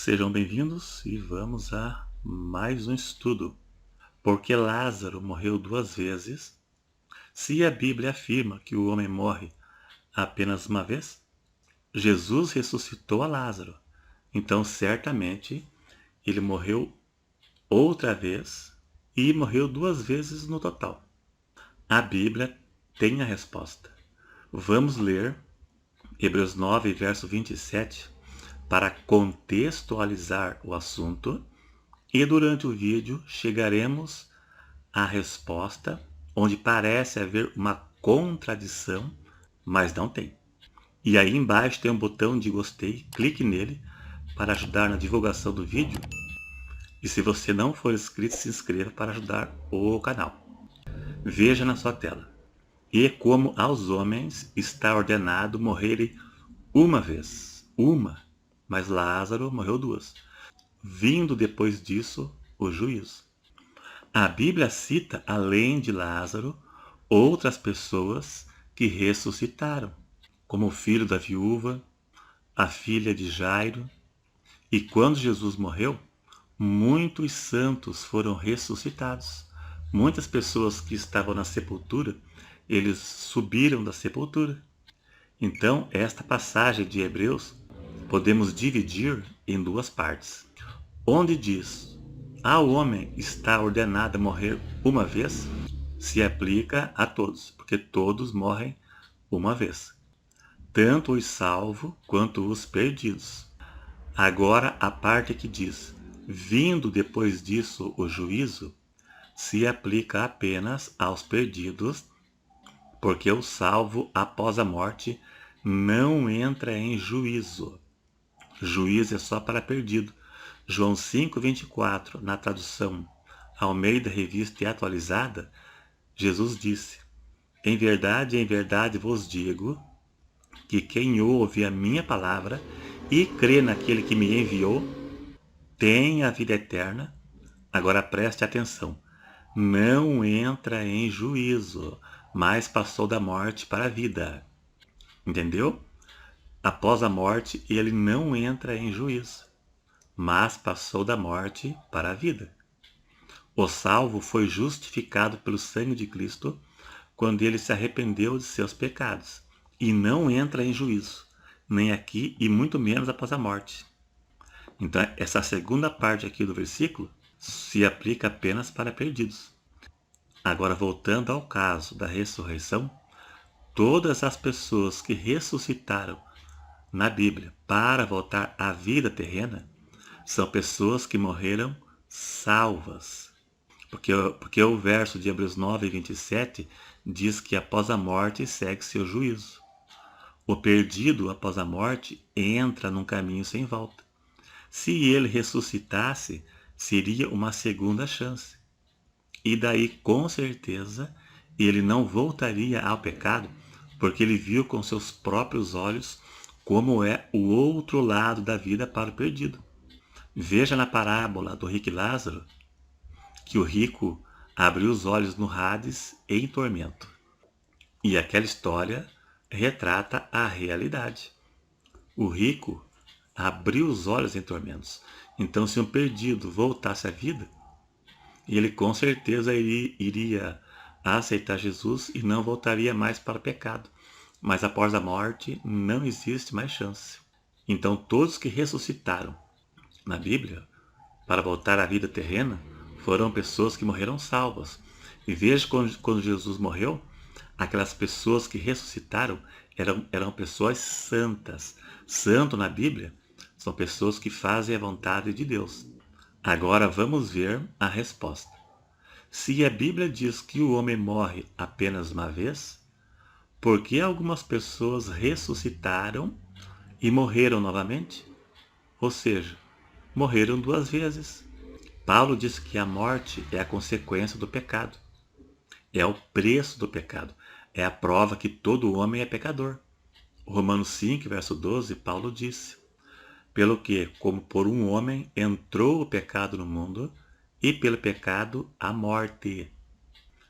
Sejam bem-vindos e vamos a mais um estudo. Por que Lázaro morreu duas vezes? Se a Bíblia afirma que o homem morre apenas uma vez, Jesus ressuscitou a Lázaro. Então, certamente, ele morreu outra vez e morreu duas vezes no total. A Bíblia tem a resposta. Vamos ler Hebreus 9, verso 27, para contextualizar o assunto. E durante o vídeo chegaremos à resposta, onde parece haver uma contradição, mas não tem. E aí embaixo tem um botão de gostei, clique nele para ajudar na divulgação do vídeo. E se você não for inscrito, se inscreva para ajudar o canal. Veja na sua tela. E como aos homens está ordenado morrerem uma vez, mas Lázaro morreu duas, vindo depois disso o juízo. A Bíblia cita, além de Lázaro, outras pessoas que ressuscitaram, como o filho da viúva, a filha de Jairo. E quando Jesus morreu, muitos santos foram ressuscitados. Muitas pessoas que estavam na sepultura, eles subiram da sepultura. Então, esta passagem de Hebreus podemos dividir em duas partes. Onde diz: ao homem está ordenado a morrer uma vez, se aplica a todos, porque todos morrem uma vez, tanto os salvos quanto os perdidos. Agora, a parte que diz: vindo depois disso o juízo, se aplica apenas aos perdidos, porque o salvo após a morte não entra em juízo. Juízo é só para perdido. João 5:24, na tradução Almeida Revista e Atualizada, Jesus disse: em verdade vos digo que quem ouve a minha palavra e crê naquele que me enviou tem a vida eterna. Agora preste atenção: não entra em juízo, mas passou da morte para a vida. Entendeu? Após a morte, ele não entra em juízo, mas passou da morte para a vida. O salvo foi justificado pelo sangue de Cristo quando ele se arrependeu de seus pecados e não entra em juízo, nem aqui e muito menos após a morte. Então, essa segunda parte aqui do versículo se aplica apenas para perdidos. Agora, voltando ao caso da ressurreição, todas as pessoas que ressuscitaram na Bíblia para voltar à vida terrena são pessoas que morreram salvas. Porque o verso de Hebreus 9:27 diz que após a morte segue-se o juízo. O perdido após a morte entra num caminho sem volta. Se ele ressuscitasse, seria uma segunda chance. E daí, com certeza, ele não voltaria ao pecado, porque ele viu com seus próprios olhos como é o outro lado da vida para o perdido. Veja na parábola do rico e Lázaro que o rico abriu os olhos no Hades em tormento. E aquela história retrata a realidade. O rico abriu os olhos em tormentos. Então, se um perdido voltasse à vida, ele com certeza iria aceitar Jesus e não voltaria mais para o pecado. Mas após a morte, não existe mais chance. Então, todos que ressuscitaram na Bíblia para voltar à vida terrena foram pessoas que morreram salvas. E veja quando Jesus morreu, aquelas pessoas que ressuscitaram eram pessoas santas. Santo na Bíblia são pessoas que fazem a vontade de Deus. Agora vamos ver a resposta. Se a Bíblia diz que o homem morre apenas uma vez, por que algumas pessoas ressuscitaram e morreram novamente? Ou seja, morreram duas vezes. Paulo diz que a morte é a consequência do pecado. É o preço do pecado. É a prova que todo homem é pecador. Romanos 5, verso 12, Paulo disse: pelo que, como por um homem entrou o pecado no mundo, e pelo pecado a morte.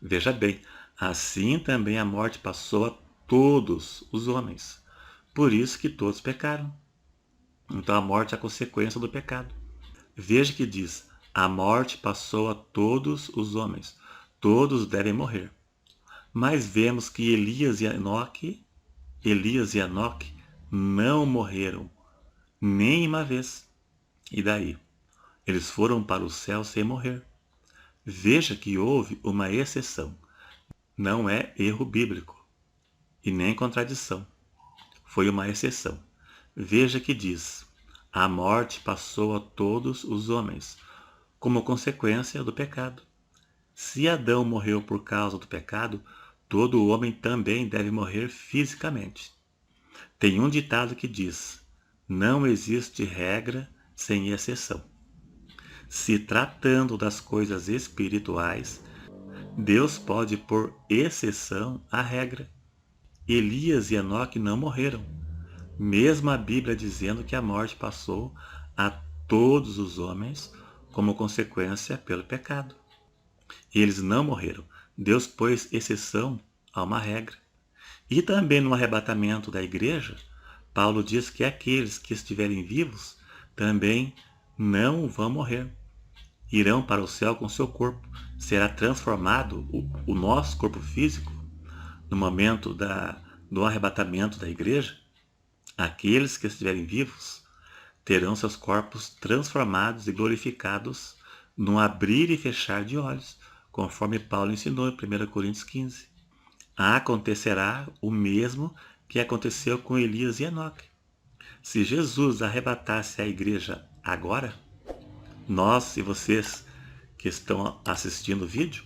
Veja bem, assim também a morte passou a todos os homens. Por isso que todos pecaram. Então a morte é a consequência do pecado. Veja que diz: a morte passou a todos os homens. Todos devem morrer. Mas vemos que Elias e Enoque não morreram, nem uma vez. E daí? Eles foram para o céu sem morrer. Veja que houve uma exceção. Não é erro bíblico e nem contradição. Foi uma exceção. Veja que diz: a morte passou a todos os homens, como consequência do pecado. Se Adão morreu por causa do pecado, todo homem também deve morrer fisicamente. Tem um ditado que diz: não existe regra sem exceção. Se tratando das coisas espirituais, Deus pode pôr exceção à regra. Elias e Enoque não morreram, mesmo a Bíblia dizendo que a morte passou a todos os homens como consequência pelo pecado. Eles não morreram. Deus pôs exceção a uma regra. E também no arrebatamento da igreja, Paulo diz que aqueles que estiverem vivos também não vão morrer. Irão para o céu com seu corpo. Será transformado o nosso corpo físico no momento do arrebatamento da igreja. Aqueles que estiverem vivos terão seus corpos transformados e glorificados num abrir e fechar de olhos, conforme Paulo ensinou em 1 Coríntios 15. Acontecerá o mesmo que aconteceu com Elias e Enoque. Se Jesus arrebatasse a igreja agora, nós e vocês que estão assistindo o vídeo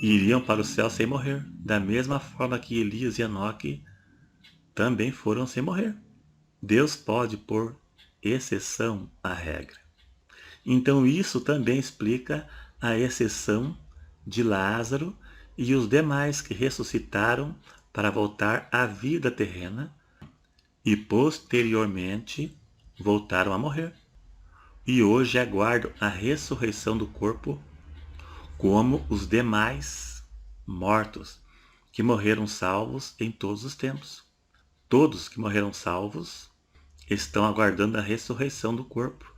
iriam para o céu sem morrer, da mesma forma que Elias e Enoque também foram sem morrer. Deus pode pôr exceção à regra. Então isso também explica a exceção de Lázaro e os demais que ressuscitaram para voltar à vida terrena e posteriormente voltaram a morrer. E hoje aguardam a ressurreição do corpo como os demais mortos que morreram salvos em todos os tempos. Todos que morreram salvos estão aguardando a ressurreição do corpo,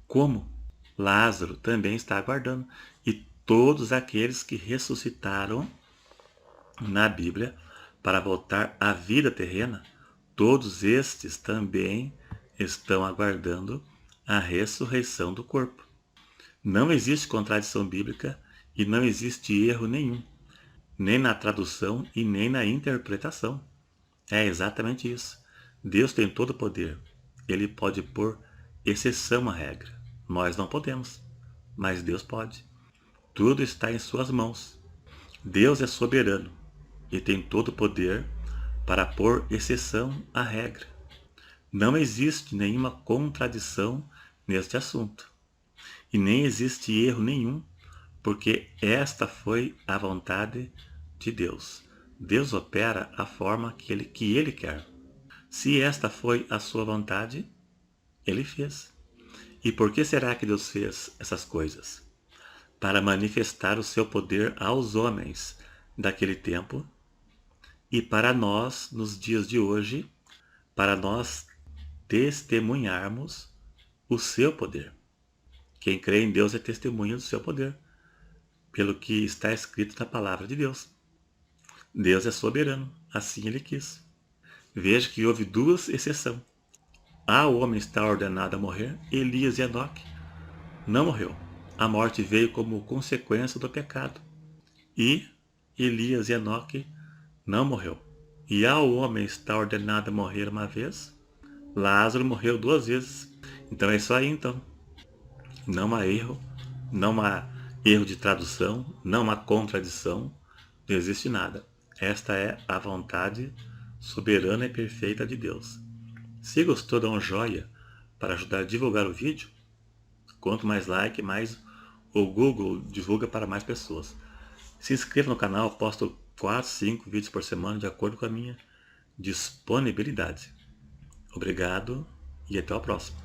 como Lázaro também está aguardando. E todos aqueles que ressuscitaram na Bíblia para voltar à vida terrena, todos estes também estão aguardando a ressurreição do corpo. Não existe contradição bíblica e não existe erro nenhum, nem na tradução e nem na interpretação. É exatamente isso. Deus tem todo o poder. Ele pode pôr exceção à regra. Nós não podemos, mas Deus pode. Tudo está em suas mãos. Deus é soberano e tem todo o poder para pôr exceção à regra. Não existe nenhuma contradição neste assunto. E nem existe erro nenhum, porque esta foi a vontade de Deus. Deus opera a forma que ele quer. Se esta foi a sua vontade, ele fez. E por que será que Deus fez essas coisas? Para manifestar o seu poder aos homens daquele tempo e para nós, nos dias de hoje, para nós testemunharmos o seu poder. Quem crê em Deus é testemunha do seu poder, pelo que está escrito na palavra de Deus. Deus é soberano, assim ele quis. Veja que houve duas exceções. O homem está ordenado a morrer, Elias e Enoque não morreu. A morte veio como consequência do pecado. E Elias e Enoque não morreu. E o homem está ordenado a morrer uma vez, Lázaro morreu duas vezes. Então é isso aí então. Não há erro, não há erro de tradução, não há contradição, não existe nada. Esta é a vontade soberana e perfeita de Deus. Se gostou, dá um joinha para ajudar a divulgar o vídeo. Quanto mais like, mais o Google divulga para mais pessoas. Se inscreva no canal, eu posto 4, 5 vídeos por semana de acordo com a minha disponibilidade. Obrigado e até a próxima.